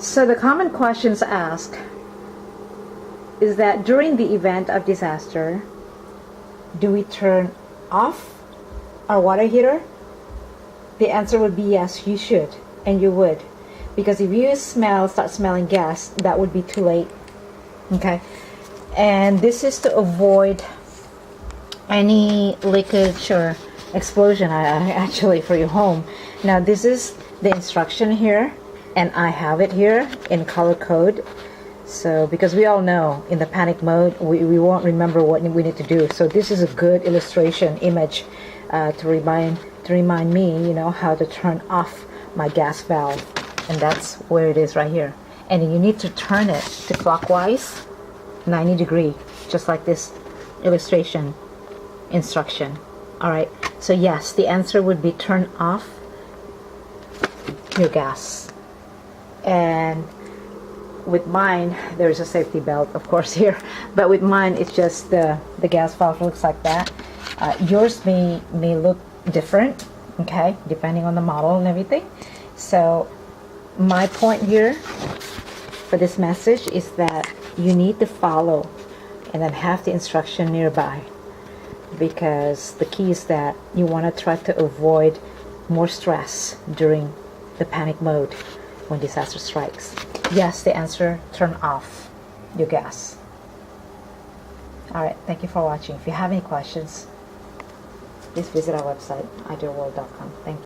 So the common questions asked is that during the event of disaster, do we turn off our water heater? The answer would be yes, you should, and you would. Because if you start smelling gas, that would be too late. Okay? And this is to avoid any leakage or explosion actually for your home. Now this is the instruction here, and I have it here in color code. So because we all know in the panic mode we won't remember what we need to do. So this is a good illustration image to remind me, you know, how to turn off my gas valve. And that's where it is right here. And you need to turn it to clockwise 90 degree, just like this illustration instruction. Alright, so yes, the answer would be turn off your gas. And with mine, there's a safety belt of course here, but with mine it's just the gas valve looks like that. Yours may look different, okay, depending on the model and everything. So my point here for this message is that you need to follow and then have the instruction nearby, because the key is that you want to try to avoid more stress during the panic mode when disaster strikes. Yes, the answer, turn off your gas. Alright, thank you for watching. If you have any questions, please visit our website, idealworld.com. Thank you.